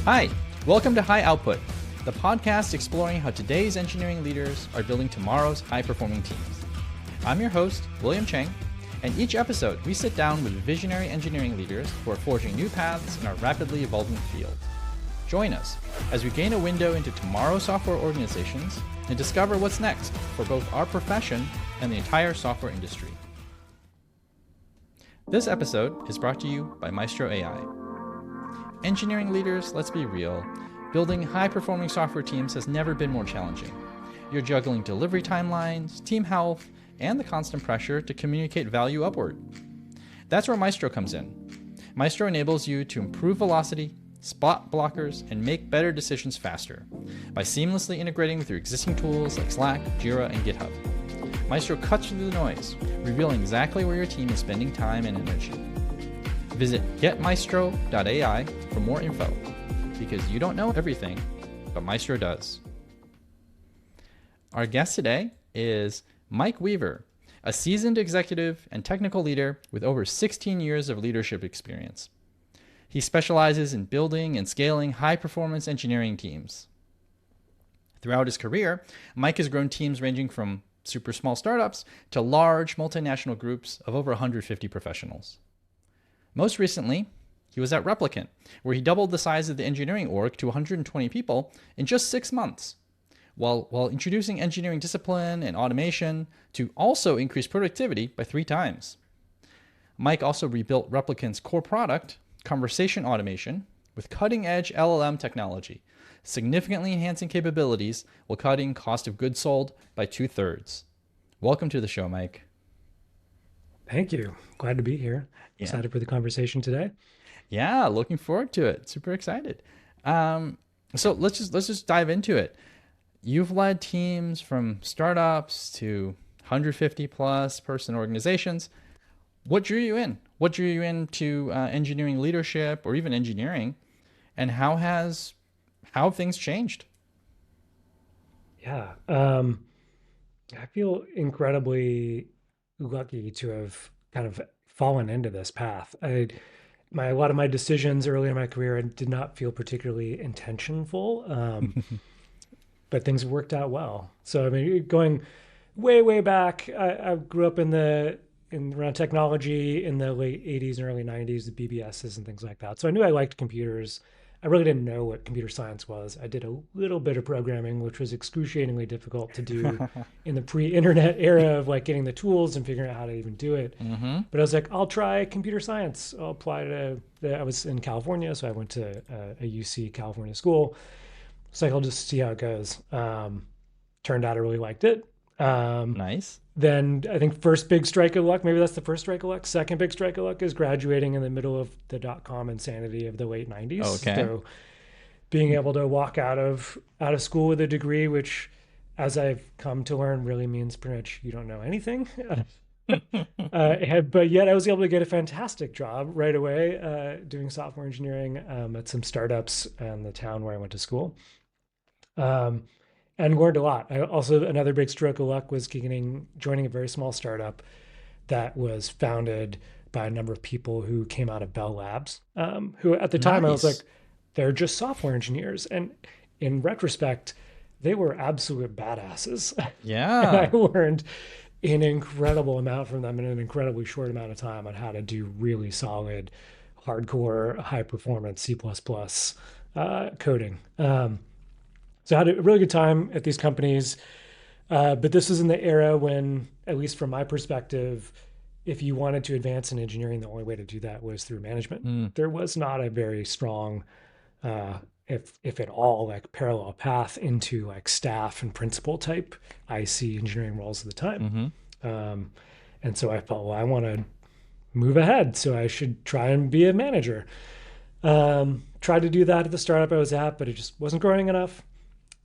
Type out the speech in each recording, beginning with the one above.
Hi, welcome to High Output, the podcast exploring how today's engineering leaders are building tomorrow's high-performing teams. I'm your host, William Cheng, and each episode we sit down with visionary engineering leaders who are forging new paths in our rapidly evolving field. Join us as we gain a window into tomorrow's software organizations and discover what's next for both our profession and the entire software industry. This episode is brought to you by Maestro AI. Engineering leaders, let's be real, building high-performing software teams has never been more challenging. You're juggling delivery timelines, team health, and the constant pressure to communicate value upward. That's where Maestro comes in. Maestro enables you to improve velocity, spot blockers, and make better decisions faster by seamlessly integrating with your existing tools like Slack, Jira, and GitHub. Maestro cuts through the noise, revealing exactly where your team is spending time and energy. Visit getmaestro.ai for more info, because you don't know everything, but Maestro does. Our guest today is Mike Weaver, a seasoned executive and technical leader with over 16 years of leadership experience. He specializes in building and scaling high-performance engineering teams. Throughout his career, Mike has grown teams ranging from super small startups to large multinational groups of over 150 professionals. Most recently, he was at Replicant, where he doubled the size of the engineering org to 120 people in just 6 months, while introducing engineering discipline and automation to also increase productivity by 3 times. Mike also rebuilt Replicant's core product, conversation automation, with cutting-edge LLM technology, significantly enhancing capabilities while cutting cost of goods sold by 2/3. Welcome to the show, Mike. Thank you. Glad to be here. Yeah. Excited for the conversation today. Yeah, looking forward to it. Super excited. So let's just dive into it. You've led teams from startups to 150 plus person organizations. What drew you in? What drew you into engineering leadership or even engineering? And how have things changed? Yeah. I feel incredibly lucky to have kind of fallen into this path. A lot of my decisions early in my career did not feel particularly intentionful, but things worked out well. So I mean, going way back, I grew up around technology in the late 80s and early 90s, the BBSs and things like that. So I knew I liked computers. I really didn't know what computer science was. I did a little bit of programming, which was excruciatingly difficult to do in the pre-internet era of like getting the tools and figuring out how to even do it. Mm-hmm. But I was like, I'll try computer science. I'll apply I was in California, so I went to a UC California school. So I'll just see how it goes. Turned out I really liked it. Nice. Then I think first big strike of luck, maybe that's the first strike of luck. Second big strike of luck is graduating in the middle of the dot-com insanity of the late 90s. Okay. So being able to walk out of school with a degree, which as I've come to learn really means pretty much you don't know anything. But yet I was able to get a fantastic job right away doing software engineering at some startups in the town where I went to school. And learned a lot. Another big stroke of luck was joining a very small startup that was founded by a number of people who came out of Bell Labs, who at the time I was like, they're just software engineers. And in retrospect, they were absolute badasses. Yeah. And I learned an incredible amount from them in an incredibly short amount of time on how to do really solid, hardcore, high performance C++ coding. So I had a really good time at these companies, but this was in the era when, at least from my perspective, if you wanted to advance in engineering, the only way to do that was through management. There was not a very strong, if at all, like parallel path into like staff and principal type IC engineering roles at the time. Mm-hmm. And so I felt, well, I want to move ahead, so I should try and be a manager. Tried to do that at the startup I was at, but it just wasn't growing enough.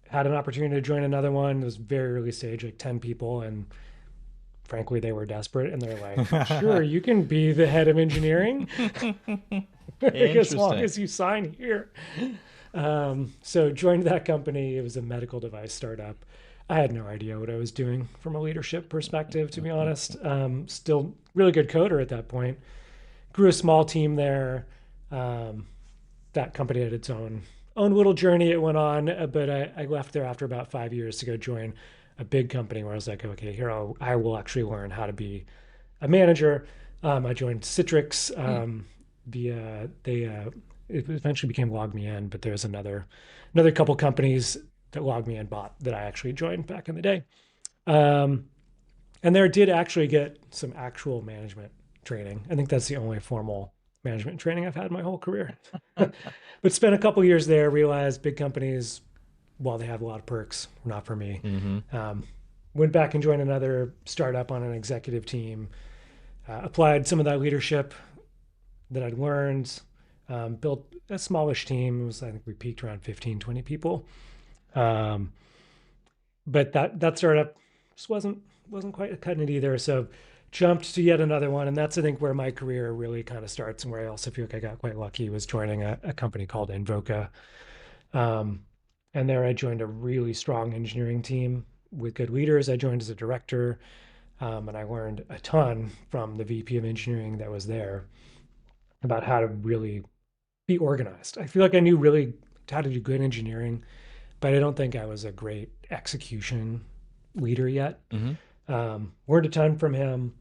Had an opportunity to join another one. It was very early stage, like 10 people. And frankly, they were desperate. And they're like, sure, you can be the head of engineering as long as you sign here. So joined that company. It was a medical device startup. I had no idea what I was doing from a leadership perspective, to be honest. Still really good coder at that point. Grew a small team there. That company had its own own little journey it went on, but I left there after about 5 years to go join a big company where I was like, okay, here I will actually learn how to be a manager. I joined Citrix. Hmm. It eventually became LogMeIn, but there's another couple companies that LogMeIn bought that I actually joined back in the day. Um, and there did actually get some actual management training. I think that's the only formal management training I've had my whole career. But spent a couple years there, realized big companies, while they have a lot of perks, were not for me. Hmm. Um, Went back and joined another startup on an executive team, applied some of that leadership that I'd learned, built a smallish team. It was, I think we peaked around 15, 20 people. Um, but that startup just wasn't quite cutting it either. So jumped to yet another one, and that's I think where my career really kind of starts, and where I also feel like I got quite lucky was joining a company called Invoca. Um, and there I joined a really strong engineering team with good leaders. I joined as a director, and I learned a ton from the VP of engineering that was there about how to really be organized. I feel like I knew really how to do good engineering, but I don't think I was a great execution leader yet. Hmm. Learned a ton from him.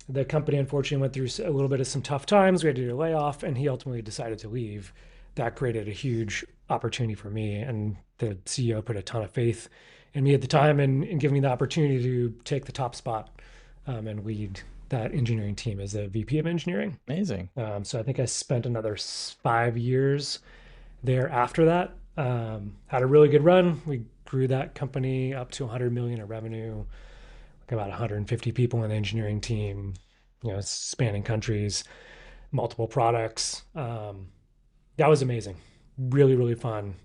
The company unfortunately went through a little bit of some tough times. We had to do a layoff, and he ultimately decided to leave. That created a huge opportunity for me, and the CEO put a ton of faith in me at the time and giving me the opportunity to take the top spot and lead that engineering team as a VP of engineering. Amazing. So I think I spent another 5 years there after that. Had a really good run. We grew that company up to 100 million in revenue, like about 150 people in the engineering team, spanning countries, multiple products. That was amazing. Really, really fun.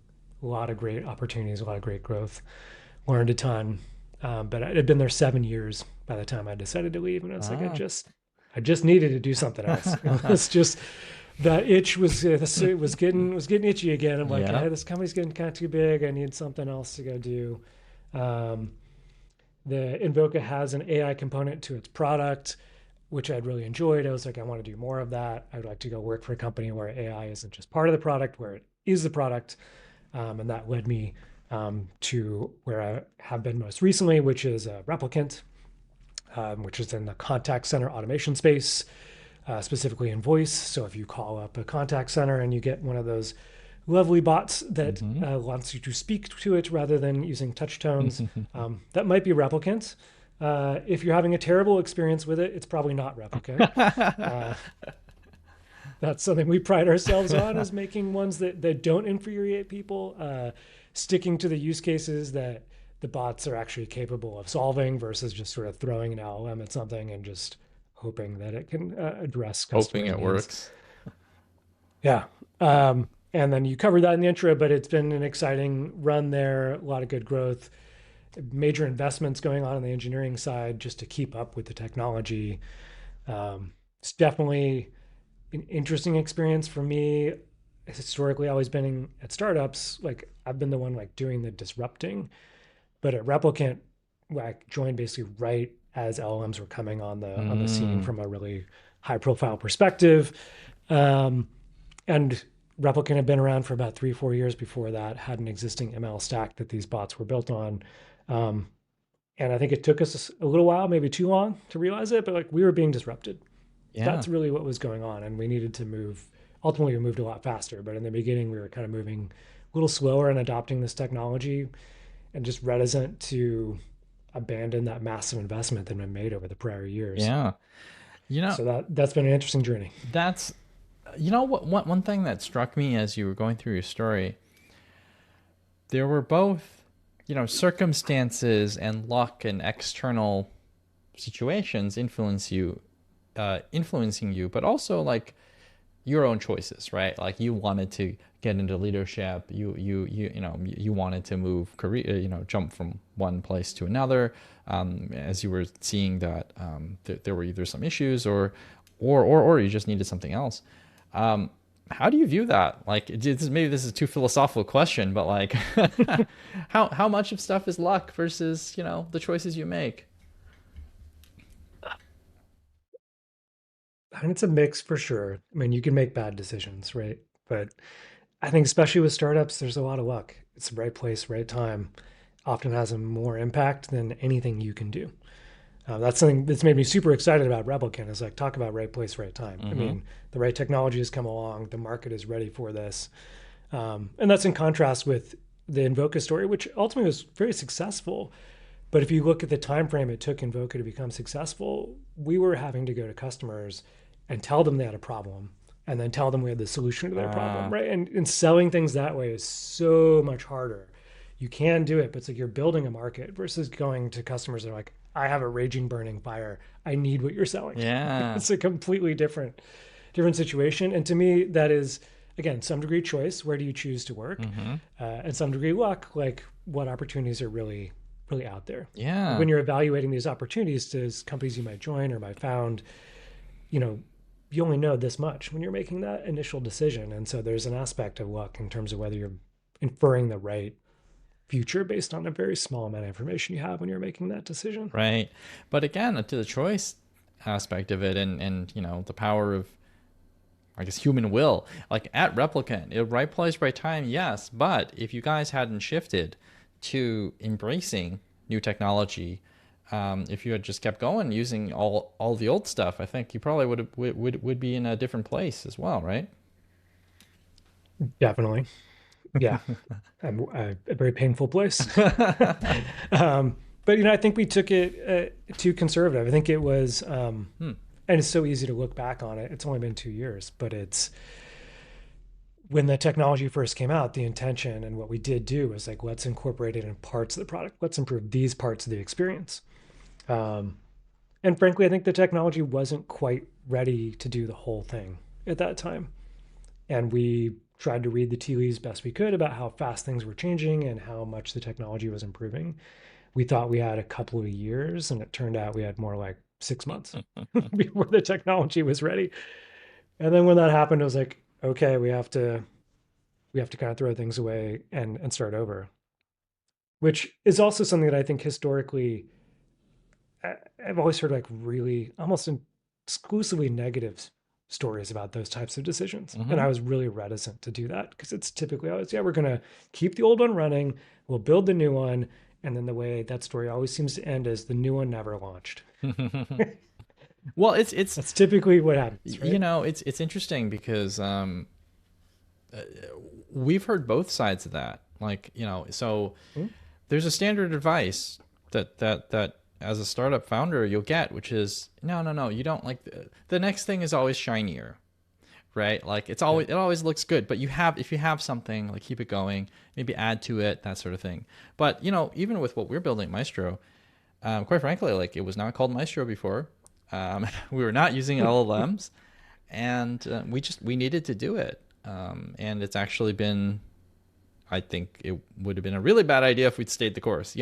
A lot of great opportunities, a lot of great growth. Learned a ton. But I had been there 7 years by the time I decided to leave, and it's like Ah. I just needed to do something else. It was just that itch was getting itchy again. I'm like, Yeah. hey, this company's getting kind of too big. I need something else to go do. Um, the Invoca has an AI component to its product, which I'd really enjoyed. I was like, I want to do more of that. I would like to go work for a company where AI isn't just part of the product, where it is the product. And that led me to where I have been most recently, which is Replicant, which is in the contact center automation space, specifically in voice. So if you call up a contact center and you get one of those lovely bots that Hmm. wants you to speak to it rather than using touch tones, that might be Replicant. If you're having a terrible experience with it, it's probably not Replicant. Uh, that's something we pride ourselves on, is making ones that don't infuriate people, sticking to the use cases that the bots are actually capable of solving versus just sort of throwing an LLM at something and just hoping that it can address Hoping customers' it needs. works. Yeah. And then you covered that in the intro, but it's been an exciting run there, a lot of good growth, major investments going on the engineering side just to keep up with the technology. It's definitely an interesting experience for me. Historically, always been at startups. Like I've been the one like doing the disrupting, but at Replicant, I joined basically right as LLMs were coming on the scene Mm. from a really high profile perspective. Um, and Replicant had been around for about 3 or 4 years before that, had an existing ML stack that these bots were built on. Um, and I think it took us a little while, maybe too long to realize it, but like we were being disrupted. Yeah. That's really what was going on. And we needed to move. Ultimately, we moved a lot faster, but in the beginning, we were kind of moving a little slower in adopting this technology and just reticent to abandon that massive investment that had been made over the prior years. Yeah. You know, So that's been an interesting journey. that's you know what one thing that struck me as you were going through your story, there were both, circumstances and luck and external situations influencing you, but also like your own choices, right? Like you wanted to get into leadership, you wanted to move career, jump from one place to another, as you were seeing that there were either some issues or you just needed something else. How do you view that? Like, maybe this is a too philosophical question, but like, how much of stuff is luck versus the choices you make? And it's a mix for sure. I mean, you can make bad decisions, right? But I think especially with startups, there's a lot of luck. It's the right place, right time. Often has a more impact than anything you can do. That's something that's made me super excited about Replicant. Is like talk about right place, right time. I Mm-hmm. mean, the right technology has come along. The market is ready for this, and that's in contrast with the Invoca story, which ultimately was very successful. But if you look at the time frame it took Invoca to become successful, we were having to go to customers and tell them they had a problem, and then tell them we had the solution to their problem, Uh, right? And selling things that way is so much harder. You can do it, but it's like you're building a market versus going to customers that are like, I have a raging burning fire. I need what you're selling. yeah. It's a completely different situation. And to me, that is again some degree choice. Where do you choose to work? Mm-hmm. And some degree luck, like what opportunities are really out there. Like Yeah. when you're evaluating these opportunities to companies you might join or might found, you know, you only know this much when you're making that initial decision. And so there's an aspect of luck in terms of whether you're inferring the right future based on a very small amount of information you have when you're making that decision. Right. But again, to the choice aspect of it, and the power of, I guess, human will. Like at Replicant, right place, right time, yes. But if you guys hadn't shifted to embracing new technology, if you had just kept going using all the old stuff, I think you probably would be in a different place as well, right? Definitely. Yeah. A very painful place. um, but I think we took it too conservative. I think it was, Hmm. and it's so easy to look back on it. It's only been 2 years, but it's when the technology first came out, the intention and what we did do was like, let's incorporate it in parts of the product. Let's improve these parts of the experience. Um, and frankly, I think the technology wasn't quite ready to do the whole thing at that time. And we tried to read the tea leaves best we could about how fast things were changing and how much the technology was improving. We thought we had a couple of years, and it turned out we had more like 6 months before the technology was ready. And then when that happened, it was like, okay, we have to kind of throw things away and start over, which is also something that I think historically I've always heard like really almost exclusively negative stories about those types of decisions. And Mm-hmm. I was really reticent to do that because it's typically always, yeah, we're going to keep the old one running, we'll build the new one. And then the way that story always seems to end is the new one never launched. Well, it's That's typically what happens, right? it's interesting because we've heard both sides of that. Like, so Hmm? there's a standard advice that as a startup founder you'll get, which is no, no, no, you don't like the next thing is always shinier, right? Like Yeah. it always looks good, but if you have something, like keep it going, maybe add to it, that sort of thing. But even with what we're building at Maestro, quite frankly, like it was not called Maestro before. We were not using LLMs, and we needed to do it. And it's actually been, I think it would have been a really bad idea if we'd stayed the course.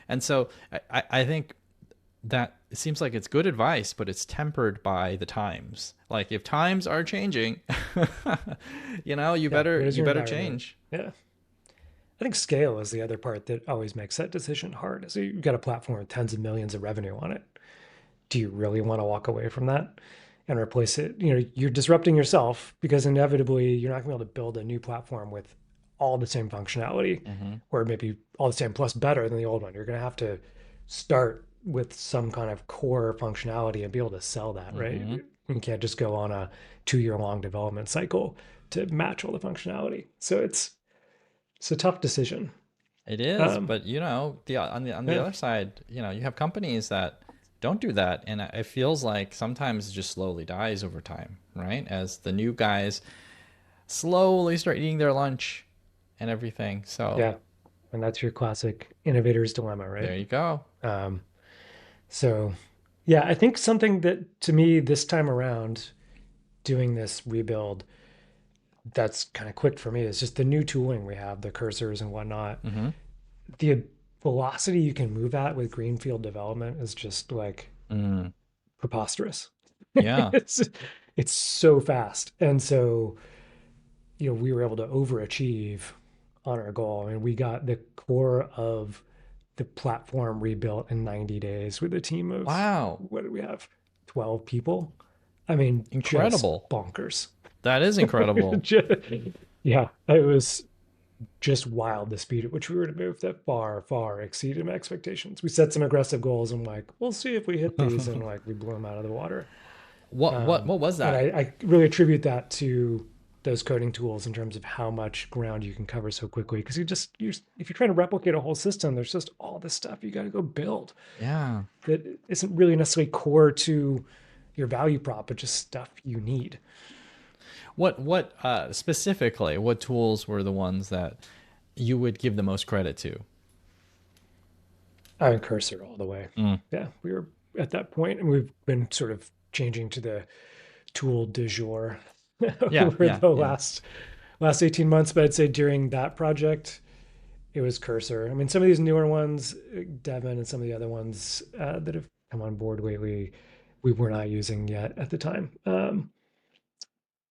And so I think that it seems like it's good advice, but it's tempered by the times. Like if times are changing, you Yeah. better What is you your better environment? change. Yeah. I think scale is the other part that always makes that decision hard. So you've got a platform with tens of millions of revenue on it. Do you really want to walk away from that and replace it? You're disrupting yourself because inevitably you're not going to be able to build a new platform with all the same functionality Hmm. or maybe all the same plus better than the old one. You're going to have to start with some kind of core functionality and be able to sell that, right? Hmm. You can't just go on a 2 year long development cycle to match all the functionality. So it's a tough decision. It is, Um, but on the yeah. other side, you have companies that don't do that, and it feels like sometimes it just slowly dies over time, right? As the new guys slowly start eating their lunch and everything. So Yeah. And that's your classic innovator's dilemma, right? there you go. Um, so, yeah, I think something that to me this time around doing this rebuild that's kind of clicked for me is just the new tooling we have, the cursors and whatnot. Hmm. The velocity you can move at with greenfield development is just like Mm, preposterous. yeah. it's it's so fast, and so we were able to overachieve on our goal. I mean, we got the core of the platform rebuilt in 90 days with a team of, Wow. what did we have? 12 people. I mean, just Incredible. bonkers. That is incredible. Yeah, it was just wild the speed at which we were to move that far exceeded my expectations. We set some aggressive goals and like, we'll see if we hit these, and like we blew them out of the water. What was And that? I really attribute that to those coding tools in terms of how much ground you can cover so quickly. Because if you're trying to replicate a whole system, there's just all this stuff you got to go build Yeah. that isn't really necessarily core to your value prop, but just stuff you need. What specifically, what tools were the ones that you would give the most credit to? I mean, cursor all the way. Mm. Yeah, we were at that point, and we've been sort of changing to the tool du jour Yeah, over yeah, the yeah. last 18 months. But I'd say during that project, it was cursor. I mean, some of these newer ones, Devin, and some of the other ones that have come on board lately, we were not using yet at the time.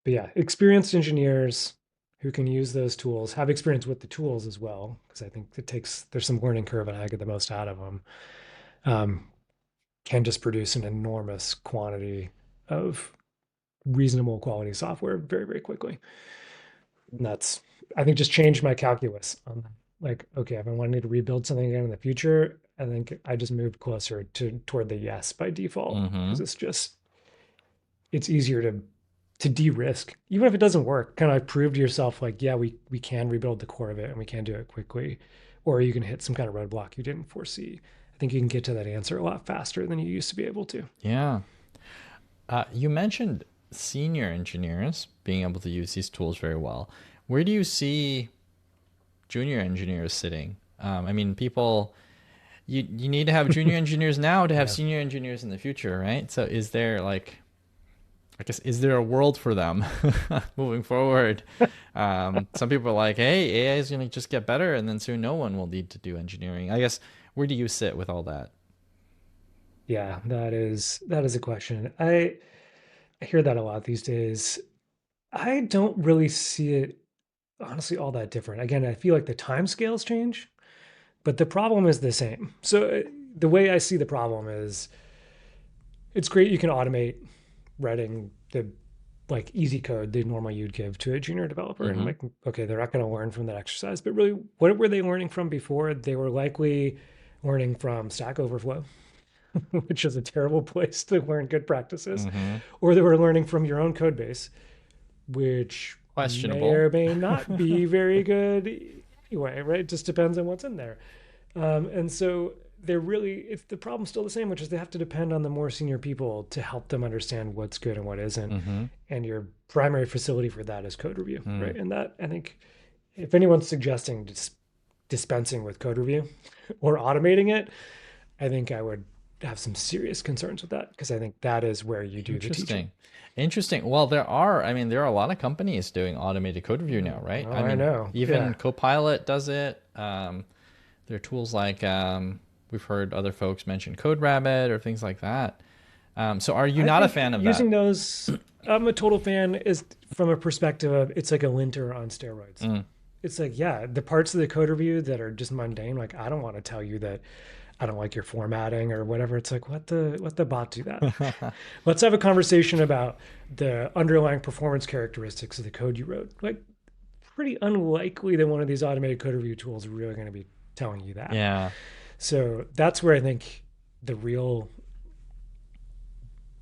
But yeah, experienced engineers who can use those tools, have experience with the tools as well, because I think there's some learning curve and I get the most out of them, um, can just produce an enormous quantity of reasonable quality software very quickly. And that's, I think, just changed my calculus on that. Like, okay, if I wanted to rebuild something again in the future, I think I just moved closer to toward the yes by default, because Mm-hmm. it's easier to de-risk, even if it doesn't work. Kind of prove to yourself, like, yeah, we can rebuild the core of it and we can do it quickly, or you can hit some kind of roadblock you didn't foresee. I think you can get to that answer a lot faster than you used to be able to. Yeah. You mentioned senior engineers being able to use these tools very well. Where do you see junior engineers sitting? I mean, people, you need to have junior engineers now to have Yeah. senior engineers in the future, right? So is there like, I guess, is there a world for them moving forward? Some people are like, hey, AI is going to just get better and then soon no one will need to do engineering. I guess, where do you sit with all that? Yeah, that is a question. I hear that a lot these days. I don't really see it honestly all that different. Again, I feel like the time scales change, but the problem is the same. So the way I see the problem is it's great you can automate writing the like easy code the normally you'd give to a junior developer, and Mm-hmm. like, okay, they're not going to learn from that exercise, but really what were they learning from before? They were likely learning from Stack Overflow, which is a terrible place to learn good practices, Mm-hmm. or they were learning from your own code base, which may Questionable. or may not be very good anyway, right? It just depends on what's in there. And so they're really, it's the problem's still the same, which is they have to depend on the more senior people to help them understand what's good and what isn't. Mm-hmm. And your primary facility for that is code review, Mm. right? And that, I think, if anyone's suggesting dispensing with code review or automating it, I think I would have some serious concerns with that, because I think that is where you do the teaching. Interesting. Interesting. Well, I mean, there are a lot of companies doing automated code review now, right? Oh, I I mean, know. even Yeah. Copilot does it. There are tools like we've heard other folks mention CodeRabbit or things like that. So are you I not a think fan of using that? those, I'm a total fan, is from a perspective of it's like a linter on steroids. Mm. It's like, yeah, the parts of the code review that are just mundane, like I don't want to tell you that I don't like your formatting or whatever. It's like, let the bot do that. Let's have a conversation about the underlying performance characteristics of the code you wrote. Like, pretty unlikely that one of these automated code review tools are really going to be telling you that. Yeah. So that's where I think the real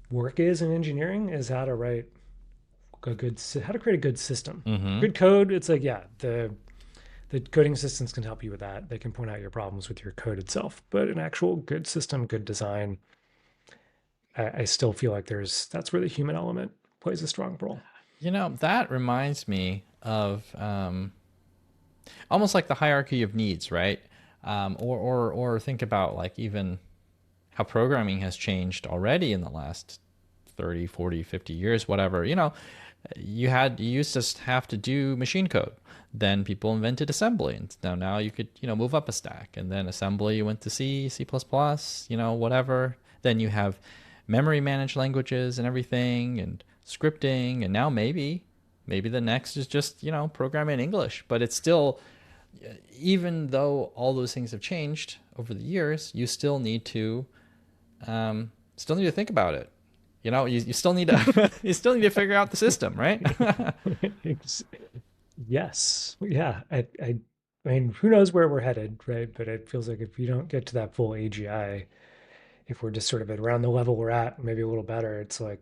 work is in engineering, is how to write how to create a good system. Mm-hmm. Good code, it's like, yeah, the coding assistants can help you with that. They can point out your problems with your code itself. But an actual good system, good design, I still feel like that's where the human element plays a strong role. You know, that reminds me of almost like the hierarchy of needs, right? Or think about like even how programming has changed already in the last 30, 40, 50 years, whatever. You know, you used to have to do machine code. Then people invented assembly, and now you could move up a stack, and then assembly you went to C, C++, whatever. Then you have memory managed languages and everything, and scripting, and now maybe the next is just program in English. But it's still, even though all those things have changed over the years, you still need to think about it. You still need to you still need to figure out the system, right? Yes. Yeah. I mean, who knows where we're headed, right? But it feels like if you don't get to that full AGI, if we're just sort of at around the level we're at, maybe a little better, it's like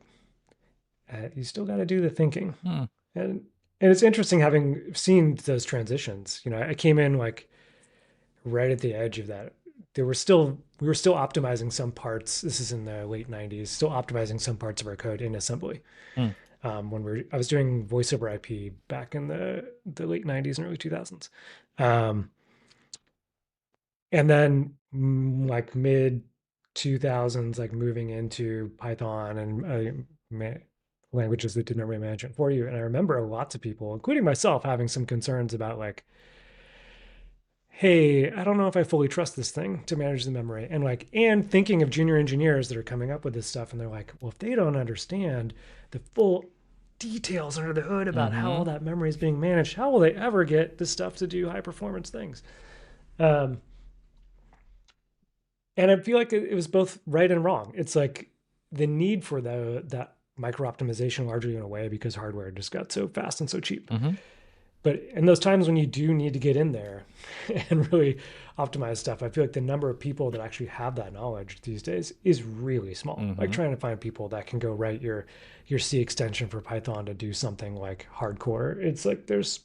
you still got to do the thinking. Hmm. And and it's interesting having seen those transitions. I came in like right at the edge of that. We were still optimizing some parts. This is in the late 90s, still optimizing some parts of our code in assembly. Hmm. I was doing voice over IP back in the late 90s and early 2000s. Um, and then like mid 2000s, like moving into Python and languages that did memory management for you. And I remember lots of people, including myself, having some concerns about like, hey, I don't know if I fully trust this thing to manage the memory. And thinking of junior engineers that are coming up with this stuff, and they're like, well, if they don't understand the full details under the hood about how Mm-hmm. all that memory is being managed, how will they ever get the stuff to do high performance things? Um, and I feel like it was both right and wrong. It's like the need for that micro optimization largely went away because hardware just got so fast and so cheap. Mm-hmm. But in those times when you do need to get in there and really optimize stuff, I feel like the number of people that actually have that knowledge these days is really small. Like Mm-hmm. trying to find people that can go write your C extension for Python to do something like hardcore. It's like there's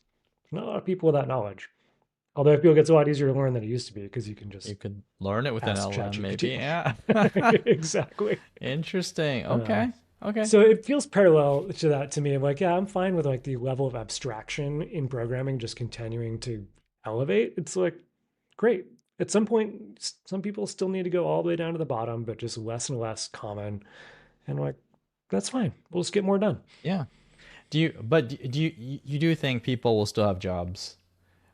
not a lot of people with that knowledge. Although I feel like it's a lot easier to learn than it used to be because you can You just could learn it with an ask LLM, maybe. ChatGPT. Yeah. Exactly. Interesting. Uh, Okay. Okay. so it feels parallel to that to me. I'm like, yeah, I'm fine with like the level of abstraction in programming just continuing to elevate. It's like, great. At some point, some people still need to go all the way down to the bottom, but just less and less common. And like, that's fine. We'll just get more done. Yeah. Do you do think people will still have jobs?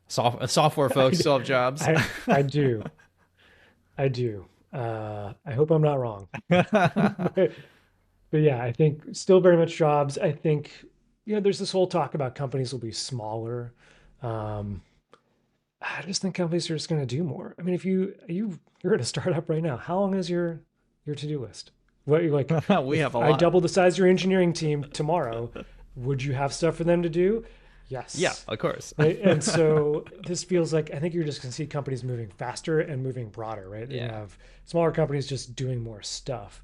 Software folks still have jobs? I do. I do. I hope I'm not wrong. but, but yeah, I think still very much jobs. I think, there's this whole talk about companies will be smaller. Um, I just think companies are just going to do more. I mean, if you're at a startup right now, how long is your to-do list? What you like? We have If a I lot. double the size of your engineering team tomorrow, would you have stuff for them to do? Yeah, Yes. of course. Right. And so this feels like I think you're just going to see companies moving faster and moving broader. Right. You're going to Yeah. have smaller companies just doing more stuff,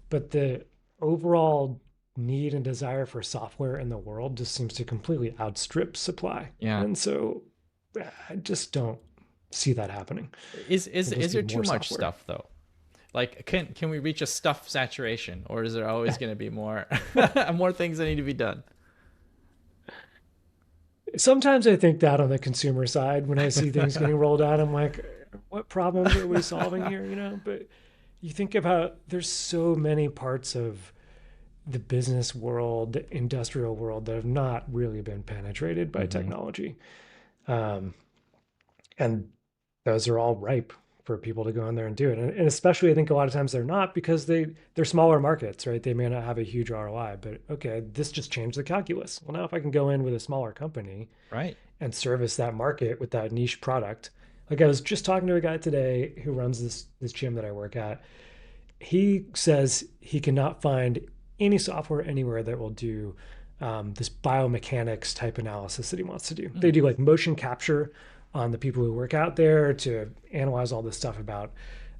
but the overall need and desire for software in the world just seems to completely outstrip supply. Yeah. And so I just don't see that happening. We'll just Is there need too more much software. stuff though? Like can we reach a stuff saturation, or is there always going to be more more things that need to be done? Sometimes I think that on the consumer side, when I see things getting rolled out, I'm like, what problems are we solving here? But you think about there's so many parts of the business world, the industrial world that have not really been penetrated by Mm-hmm. technology. Um, and those are all ripe for people to go in there and do it. And especially I think a lot of times they're not because they're smaller markets, right? They may not have a huge ROI, but okay, this just changed the calculus. Well, now if I can go in with a smaller company Right. and service that market with that niche product. Like I was just talking to a guy today who runs this gym that I work at. He says he cannot find any software anywhere that will do this biomechanics type analysis that he wants to do. Mm. They do like motion capture on the people who work out there to analyze all this stuff about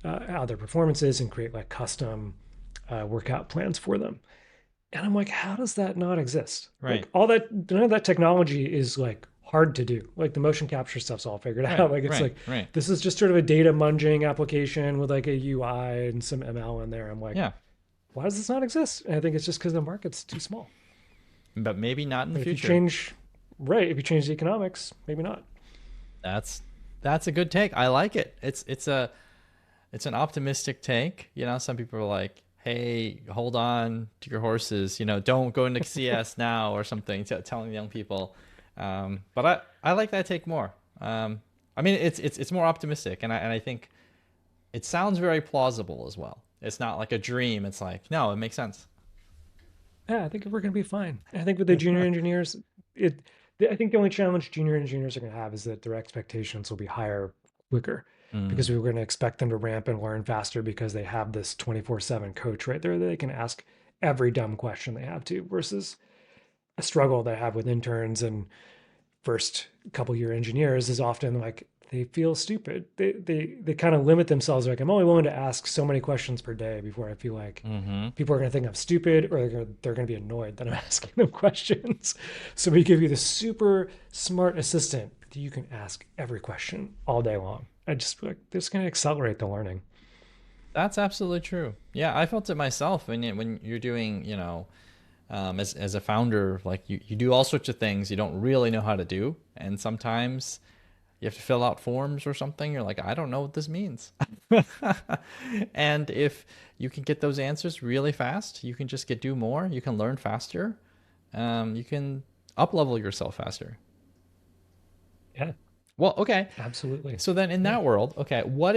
how their performance is and create like custom workout plans for them. And I'm like, how does that not exist? Right. Like all that, none of that technology is like hard to do. Like the motion capture stuff's all figured Right. out. Like it's Right. like Right. this is just sort of a data munging application with like a UI and some ML in there. I'm like, Yeah. why does this not exist? And I think it's just because the market's too small. But maybe not in the But if you future. change, right, if you change the economics, maybe not. That's that's a good take. I like it. It's an optimistic take. Some people are like, "Hey, hold on to your horses. Don't go into CS now or something." Telling young people. But I like that take more. I mean, it's more optimistic, and I think it sounds very plausible as well. It's not like a dream. It's like, no, it makes sense. Yeah, I think we're going to be fine. I think with the junior engineers, it. I think the only challenge junior engineers are going to have is that their expectations will be higher quicker Mm, because we were going to expect them to ramp and learn faster because they have this 24/7 coach right there that they can ask every dumb question they have to versus a struggle they have with interns and first couple year engineers is often like they feel stupid. They kind of limit themselves. Like, I'm only willing to ask so many questions per day before I feel like Mm-hmm. people are going to think I'm stupid, or they're going to be annoyed that I'm asking them questions. So we give you the super smart assistant that you can ask every question all day long. I just feel like this is going to accelerate the learning. That's absolutely true. Yeah, I felt it myself when you're doing, as a founder, like you do all sorts of things you don't really know how to do, and sometimes you have to fill out forms or something. You're like, I don't know what this means. And if you can get those answers really fast, you can just do more. You can learn faster. You can up level yourself faster. Yeah, Well, okay. absolutely. So then in Yeah. that world, okay, what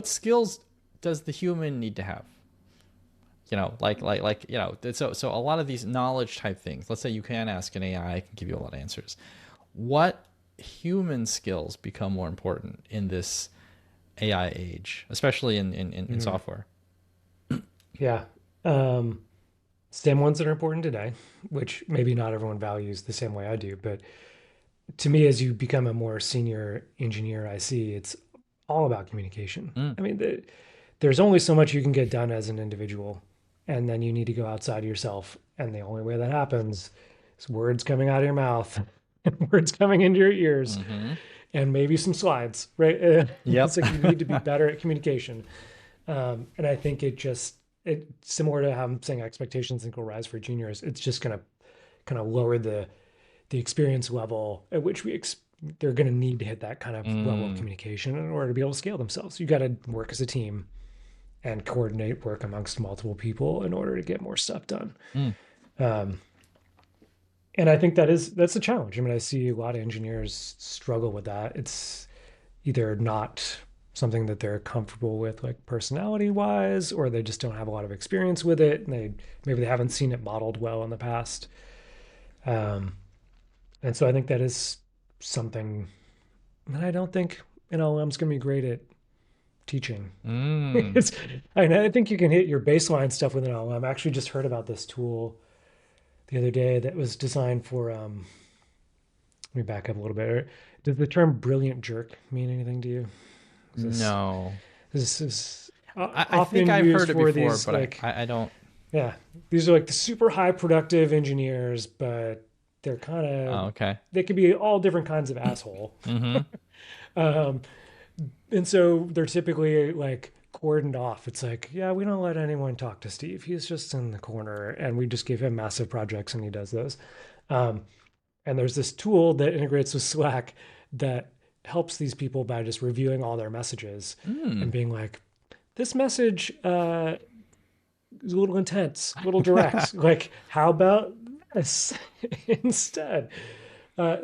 skills does the human need to have? So a lot of these knowledge type things. Let's say you can ask an AI, I can give you a lot of answers. What human skills become more important in this AI age, especially in Mm, software? yeah. Um, Same ones that are important today, which maybe not everyone values the same way I do. But to me, as you become a more senior engineer, I see it's all about communication. Mm, I mean, there's only so much you can get done as an individual, and then you need to go outside of yourself. And the only way that happens is words coming out of your mouth and words coming into your ears, mm-hmm. and maybe some slides, right? It's Yep. like you need to be better at communication. And I think it similar to how I'm saying expectations think will rise for juniors. It's just going to kind of lower the experience level at which they're going to need to hit that kind of level of Mm, communication in order to be able to scale themselves. You got to work as a team and coordinate work amongst multiple people in order to get more stuff done. mm. Um, and I think that's a challenge. I mean, I see a lot of engineers struggle with that. It's either not something that they're comfortable with, like personality wise, or they just don't have a lot of experience with it, and maybe they haven't seen it modeled well in the past. Um, and so I think that is something that I don't think an LLM's going to be great at teaching. Mm. it's, I think you can hit your baseline stuff with an LLM. I actually just heard about this tool the other day that was designed for. Let me back up a little bit. Does the term "brilliant jerk" mean anything to you? Is this No. This is I think often I've used heard it for before, these but I, like, I, I don't. yeah, these are like the super high productive engineers, but they're kind of Oh, okay. they could be all different kinds of asshole. Mm-hmm. Um, and so they're typically like cordoned off. It's like, yeah, we don't let anyone talk to Steve. He's just in the corner, and we just give him massive projects, and he does those. Um, and there's this tool that integrates with Slack that helps these people by just reviewing all their messages and Mm. being like, this message is a little intense, a little direct. Like, how about this instead?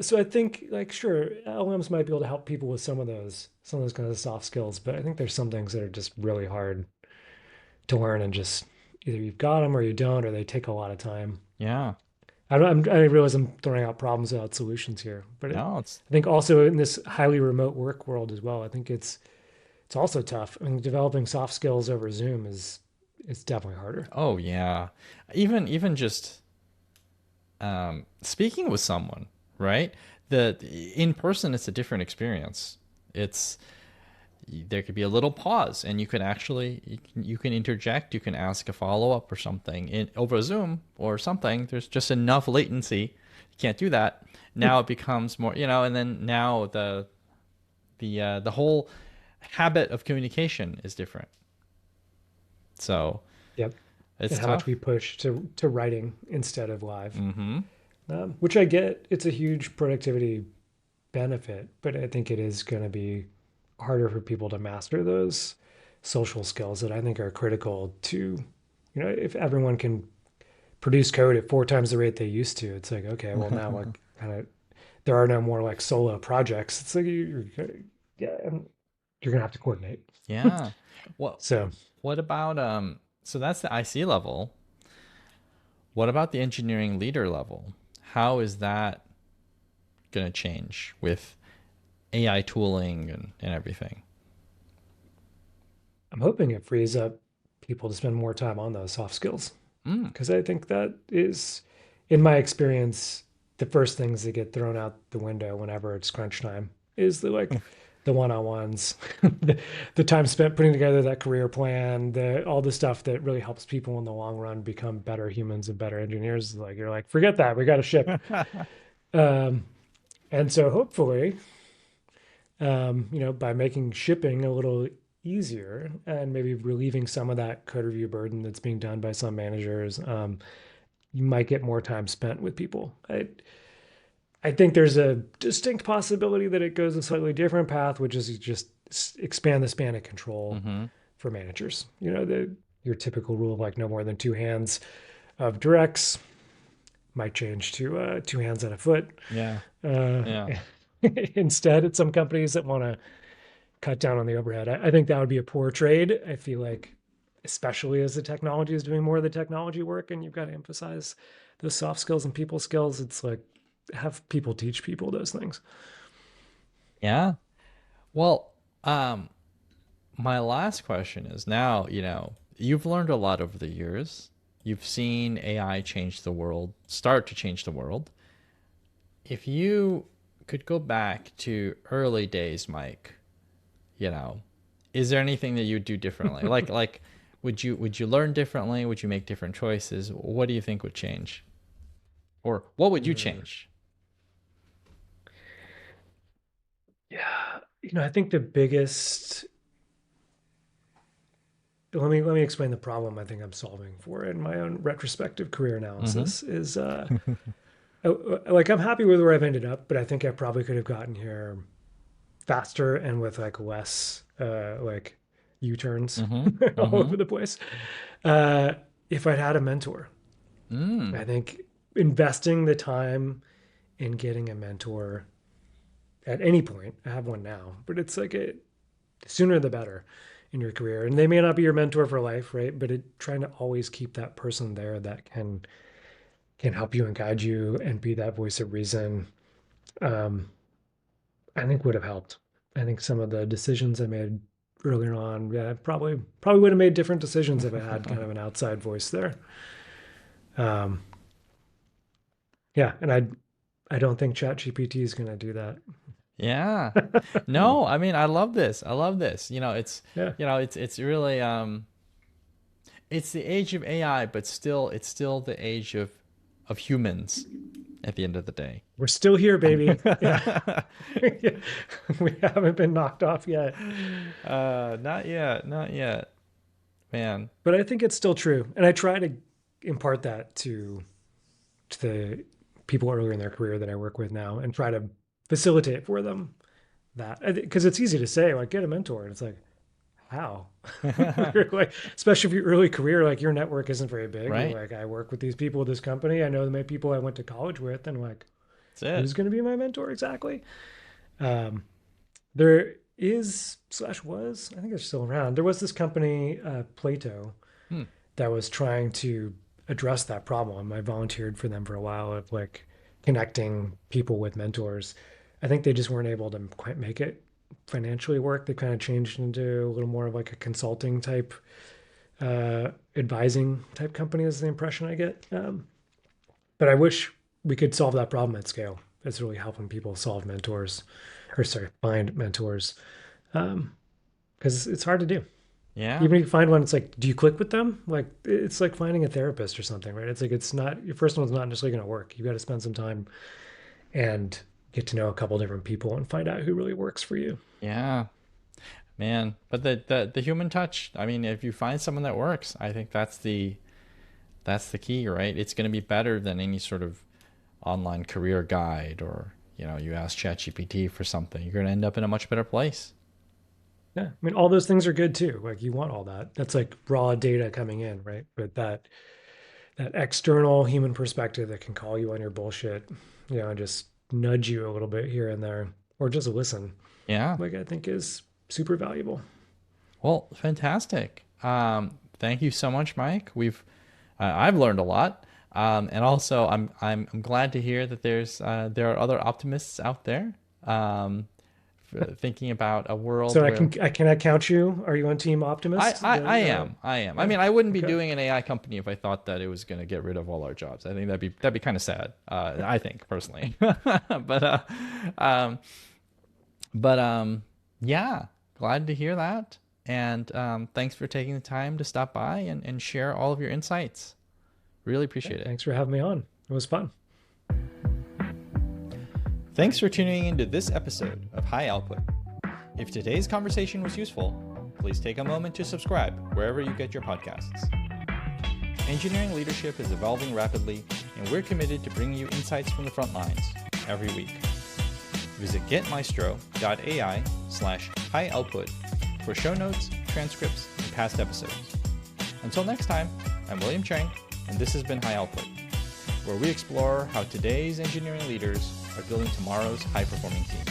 So I think, like, sure, LMs might be able to help people with some of those kinds of soft skills, but I think there's some things that are just really hard to learn, and just either you've got them or you don't, or they take a lot of time. Yeah. I realize I'm throwing out problems without solutions here, but No, it's I think also in this highly remote work world as well, I think it's also tough. I mean, developing soft skills over Zoom is definitely harder. oh yeah. Even just speaking with someone, right? The in person it's a different experience. It's there could be a little pause and you can interject, you can ask a follow-up or something in over Zoom or something. There's just enough latency. You can't do that. Now it becomes more, and then now the whole habit of communication is different. So Yep. it's And how much we tough. push to writing instead of live, Mm-hmm. which I get. It's a huge productivity benefit, but I think it is going to be harder for people to master those social skills that I think are critical to, if everyone can produce code at four times the rate they used to, it's like, okay, well now like kind of there are no more like solo projects. It's like yeah, and you're gonna have to coordinate. Yeah. What So what about so that's the IC level. What about the engineering leader level? How is that going to change with AI tooling and everything? I'm hoping it frees up people to spend more time on those soft skills Mm. because I think that is, in my experience, the first things that get thrown out the window whenever it's crunch time is the one-on-ones, the time spent putting together that career plan, the all the stuff that really helps people in the long run become better humans and better engineers. Like you're like, forget that, we got to ship. Um, and so hopefully, by making shipping a little easier and maybe relieving some of that code review burden that's being done by some managers, you might get more time spent with people. I think there's a distinct possibility that it goes a slightly different path, which is you just expand the span of control Mm-hmm. for managers. Your typical rule of like no more than two hands of directs might change to two hands and a foot. Yeah. Uh, Yeah. Instead, at some companies that want to cut down on the overhead, I think that would be a poor trade. I feel like, especially as the technology is doing more of the technology work, and you've got to emphasize those soft skills and people skills. It's like have people teach people those things. Yeah. Well, my last question is now, you've learned a lot over the years. You've seen AI change the world, start to change the world. If you could go back to early days, Mike, you know, is there anything that you'd do differently? Like would you learn differently? Would you make different choices? What do you think would change? Or what would you Mm. change? Yeah, I think the biggest. Let me explain the problem I think I'm solving for in my own retrospective career Mm-hmm. analysis. Is like I'm happy with where I've ended up, but I think I probably could have gotten here faster and with like less like U-turns Mm-hmm. all Mm-hmm. over the place. Uh, if I'd had a mentor, I Mm. think investing the time in getting a mentor at any point, I have one now, but it's like the sooner the better in your career. And they may not be your mentor for life, right? But trying to always keep that person there that can help you and guide you and be that voice of reason, um, I think would have helped. I think some of the decisions I made earlier on, yeah, probably would have made different decisions if I had kind of an outside voice there. Um, yeah, and I don't think ChatGPT is going to do that. Yeah. No, I mean, I love this. I love this. Yeah, It's really it's the age of AI, but still it's still the age of humans at the end of the day. we're still here, baby. Yeah, yeah. We haven't been knocked off yet. Not yet, not yet. Man. But I think it's still true, and I try to impart that to the people earlier in their career that I work with now, and try to facilitate for them that because it's easy to say like get a mentor, and it's like how, like, especially if your early career, like your network isn't very big. You're Right? like I work with these people at this company. I know the many people I went to college with, and like That's it. who's going to be my mentor exactly? Um, there is slash was I think they're still around. There was this company, Plato, Hmm. that was trying to address that problem. I volunteered for them for a while of like connecting people with mentors. I think they just weren't able to quite make it financially work. They kind of changed into a little more of like a consulting type, advising type company is the impression I get. But I wish we could solve that problem at scale. It's really helping people solve mentors, or sorry, find mentors, because it's hard to do. Yeah. Even if you find one, it's like, do you click with them? Like it's like finding a therapist or something, right? It's like it's not your first one's not necessarily going to work. You got to spend some time and get to know a couple different people and find out who really works for you. Yeah. Man. But the human touch, I mean, if you find someone that works, I think that's the key, right? It's going to be better than any sort of online career guide or, you ask ChatGPT for something. You're going to end up in a much better place. Yeah, I mean, all those things are good too. Like you want all that. That's like raw data coming in, right? But that external human perspective that can call you on your bullshit, and just nudge you a little bit here and there, or just listen, Yeah. like I think is super valuable. Well, fantastic. Thank you so much, Mike. I've learned a lot, and also I'm glad to hear that there are other optimists out there. thinking about a world So where can I count you? Are you on Team Optimist? I am. I am. I Yeah. mean, I wouldn't be Okay. doing an AI company if I thought that it was going to get rid of all our jobs. I think that'd be kind of sad. I think personally, but um, yeah, glad to hear that. And thanks for taking the time to stop by and share all of your insights. Really Okay. appreciate it. Thanks for having me on. It was fun. Thanks for tuning into this episode of High Output. If today's conversation was useful, please take a moment to subscribe wherever you get your podcasts. Engineering leadership is evolving rapidly, and we're committed to bringing you insights from the front lines every week. Visit getmaestro.ai/high output for show notes, transcripts, and past episodes. Until next time, I'm William Cheng, and this has been High Output, where we explore how today's engineering leaders are building tomorrow's high-performing teams.